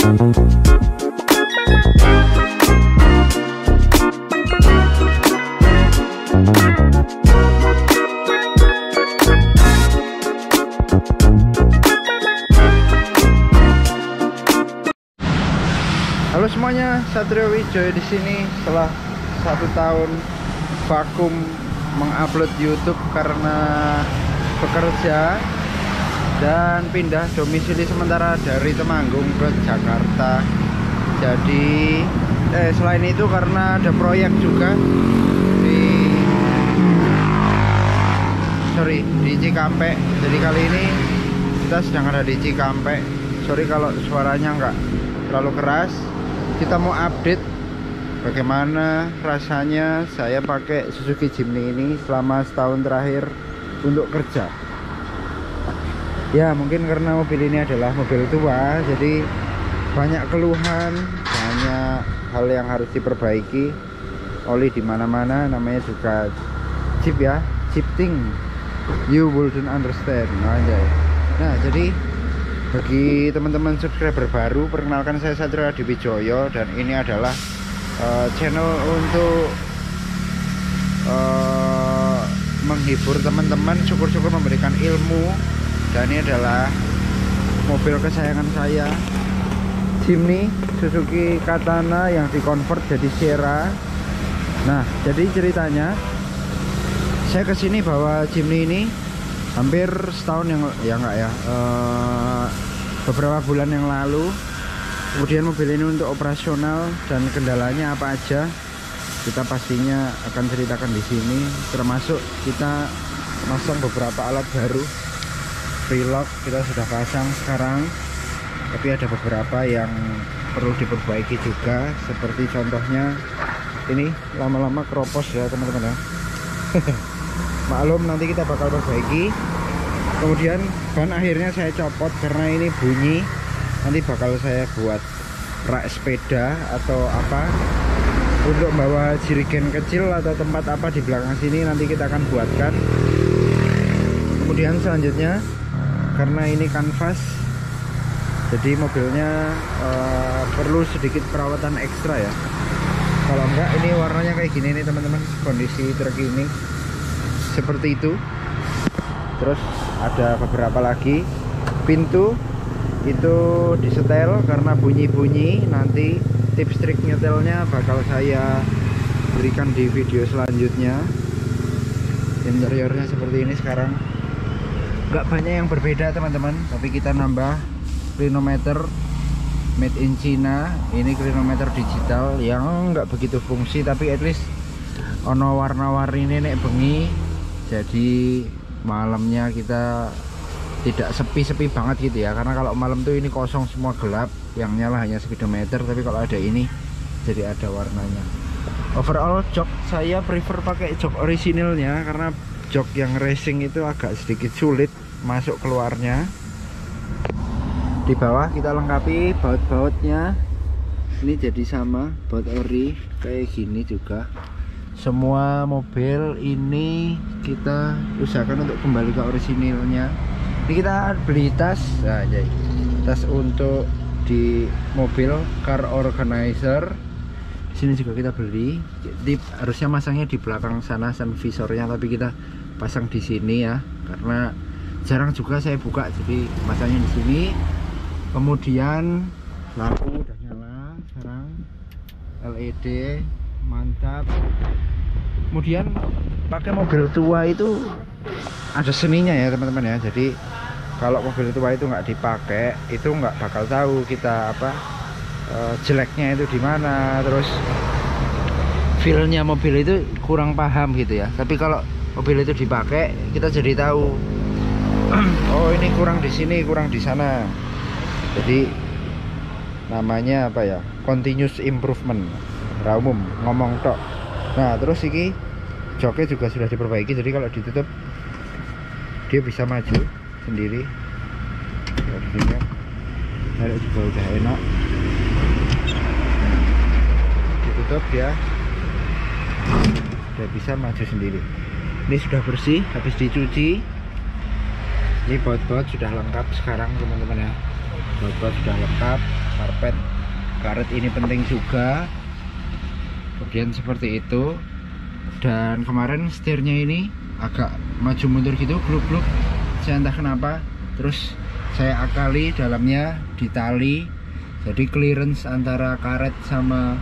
Halo semuanya, Satrio Wijaya di sini setelah 1 tahun vakum mengupload YouTube karena bekerja dan pindah domisili sementara dari Temanggung ke Jakarta. Jadi selain itu karena ada proyek juga di Cikampek. Jadi kali ini kita sedang ada di Cikampek. Sorry kalau suaranya nggak terlalu keras. Kita mau update bagaimana rasanya saya pakai Suzuki Jimny ini selama setahun terakhir untuk kerja. Ya mungkin karena mobil ini adalah mobil tua, jadi banyak keluhan, banyak hal yang harus diperbaiki. Oli di mana-mana, namanya juga Jeep ya, Jeepting. You wouldn't understand. Nah jadi bagi teman-teman subscriber baru, perkenalkan saya Satrio Adiwijoyo dan ini adalah channel untuk menghibur teman-teman, syukur-syukur memberikan ilmu. Dan ini adalah mobil kesayangan saya, Jimny Suzuki Katana yang dikonvert jadi Sierra. Nah jadi ceritanya saya kesini bawa Jimny ini hampir setahun beberapa bulan yang lalu. Kemudian mobil ini untuk operasional dan kendalanya apa aja kita pastinya akan ceritakan di sini, termasuk kita pasang beberapa alat baru. Freelock kita sudah pasang sekarang, tapi ada beberapa yang perlu diperbaiki juga, seperti contohnya ini lama-lama keropos ya teman-teman ya. Maklum, nanti kita bakal perbaiki. Kemudian ban akhirnya saya copot karena ini bunyi. Nanti bakal saya buat rak sepeda atau apa untuk membawa jerigen kecil atau tempat apa di belakang sini, nanti kita akan buatkan. Kemudian selanjutnya karena ini kanvas, jadi mobilnya perlu sedikit perawatan ekstra ya. Kalau enggak, ini warnanya kayak gini nih teman-teman, kondisi terkini seperti itu. Terus ada beberapa lagi, pintu itu disetel karena bunyi-bunyi. Nanti tips trik nyetelnya bakal saya berikan di video selanjutnya. Interiornya seperti ini sekarang, nggak banyak yang berbeda teman-teman, tapi kita nambah klinometer made in China. Ini klinometer digital yang nggak begitu fungsi, tapi at least ono warna-warni ini nek bengi, jadi malamnya kita tidak sepi-sepi banget gitu ya. Karena kalau malam tuh ini kosong semua, gelap, yang nyala hanya speedometer, tapi kalau ada ini jadi ada warnanya. Overall jok saya prefer pakai jok orisinilnya, karena jok yang racing itu agak sedikit sulit masuk keluarnya. Di bawah kita lengkapi baut-bautnya, ini jadi sama baut ori kayak gini juga. Semua mobil ini kita usahakan untuk kembali ke orisinilnya. Ini kita beli tas, nah, jadi tas untuk di mobil, car organizer. Sini juga kita beli. Jadi harusnya masangnya di belakang sana sun visornya, tapi kita pasang di sini ya, karena jarang juga saya buka, jadi masangnya di sini. Kemudian lampu udah nyala sekarang, LED mantap. Kemudian pakai mobil tua itu ada seninya ya teman-teman ya. Jadi kalau mobil tua itu nggak dipakai, itu nggak bakal tahu kita apa jeleknya itu di mana, terus feelnya mobil itu kurang paham gitu ya. Tapi kalau mobil itu dipakai, kita jadi tahu oh ini kurang di sini, kurang di sana. Jadi namanya apa ya, continuous improvement, umum ngomong tok. Nah terus ini joknya juga sudah diperbaiki, jadi kalau ditutup dia bisa maju sendiri. Narik juga udah enak, ditutup ya udah bisa maju sendiri. Ini sudah bersih, habis dicuci. Ini baut-baut sudah lengkap sekarang teman-teman ya. baut sudah lengkap, karpet karet ini penting juga, kemudian seperti itu. Dan kemarin setirnya ini agak maju mundur gitu, gluk-gluk, saya entah kenapa. Terus saya akali dalamnya ditali, jadi clearance antara karet sama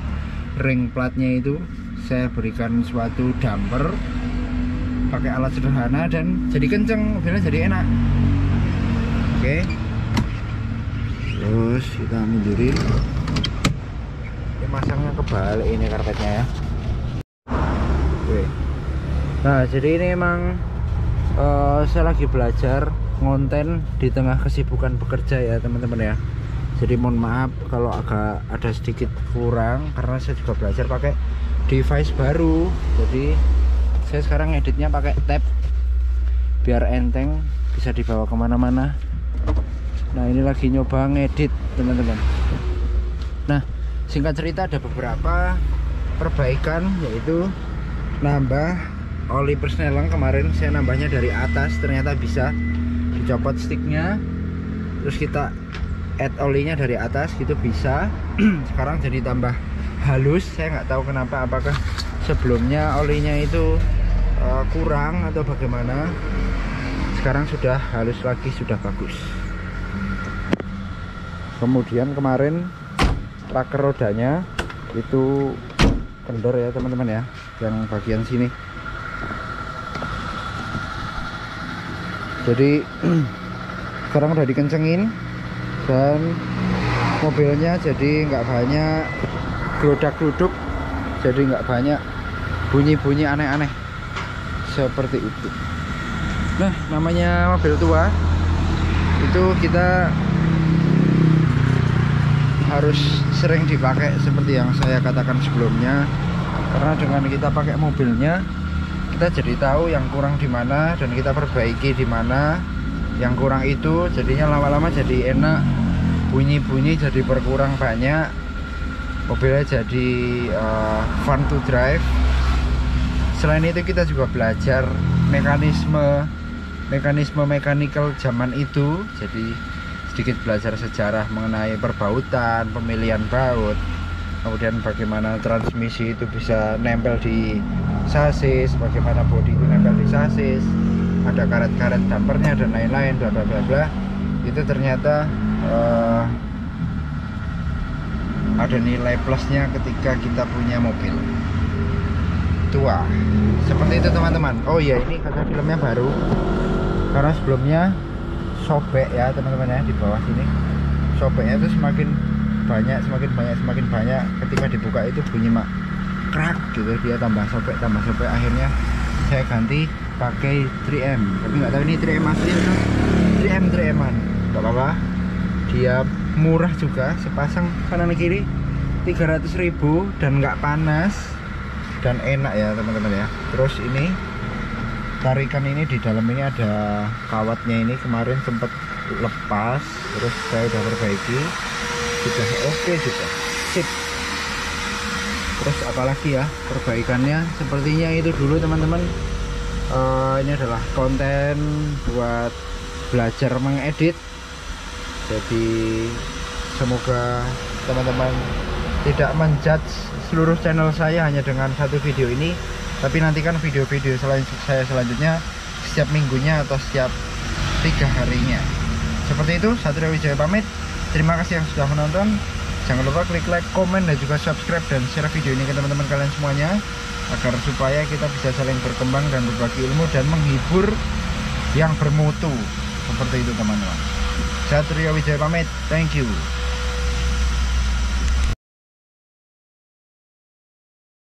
ring platnya itu saya berikan suatu damper pakai alat sederhana dan jadi kenceng, mobilnya jadi enak. Oke, terus kita mundurin. Ini masangnya kebalik ini karpetnya ya. Oke. Nah, jadi ini emang saya lagi belajar ngonten di tengah kesibukan bekerja ya teman-teman ya. Jadi mohon maaf kalau agak ada sedikit kurang karena saya juga belajar pakai device baru. Jadi saya sekarang editnya pakai tab biar enteng, bisa dibawa kemana-mana. Nah, ini lagi nyoba ngedit teman-teman. Nah, singkat cerita ada beberapa perbaikan, yaitu nambah oli persneling. Kemarin saya nambahnya dari atas, ternyata bisa dicopot sticknya, terus kita add olinya dari atas gitu bisa. Sekarang jadi tambah halus, saya nggak tahu kenapa, apakah sebelumnya olinya itu kurang atau bagaimana. Sekarang sudah halus lagi, sudah bagus. Kemudian kemarin tracker rodanya itu kendor ya teman-teman ya, yang bagian sini. Jadi sekarang udah dikencengin dan mobilnya jadi nggak banyak geludak-geluduk, jadi nggak banyak bunyi-bunyi aneh-aneh seperti itu. Nah, namanya mobil tua itu kita harus sering dipakai seperti yang saya katakan sebelumnya, karena dengan kita pakai mobilnya kita jadi tahu yang kurang di mana dan kita perbaiki di mana yang kurang itu. Jadinya lama-lama jadi enak, bunyi-bunyi jadi berkurang banyak, mobilnya jadi fun to drive. Selain itu kita juga belajar mekanisme mechanical zaman itu, jadi sedikit belajar sejarah mengenai perbautan, pemilihan baut, kemudian bagaimana transmisi itu bisa nempel di sasis, bagaimana bodi itu nempel di sasis, ada karet-karet dampernya dan lain-lain, bla bla bla bla. Itu ternyata ada nilai plusnya ketika kita punya mobil tua seperti itu teman-teman. Oh iya, ini kaca filmnya baru karena sebelumnya sobek ya teman-teman ya, di bawah sini sobeknya itu semakin banyak, ketika dibuka itu bunyi mak krak gitu, dia tambah sobek, akhirnya saya ganti pakai 3M, tapi nggak tahu ini 3M asli atau 3M-an. Gak apa-apa, dia murah juga, sepasang kanan kiri 300.000 dan nggak panas dan enak ya teman-teman ya. Terus ini tarikan ini di dalam ini ada kawatnya, ini kemarin sempat lepas, terus saya udah perbaiki, sudah oke juga, sip. Terus apalagi ya perbaikannya, sepertinya itu dulu teman-teman. Ini adalah konten buat belajar mengedit, jadi semoga teman-teman tidak menjudge seluruh channel saya hanya dengan satu video ini, tapi nantikan video-video saya selanjutnya setiap minggunya atau setiap 3 harinya. Seperti itu, Satrio Wijaya pamit. Terima kasih yang sudah menonton. Jangan lupa klik like, komen, dan juga subscribe dan share video ini ke teman-teman kalian semuanya, agar supaya kita bisa saling berkembang dan berbagi ilmu dan menghibur yang bermutu. Seperti itu teman-teman. Satrio Wijaya pamit. Thank you.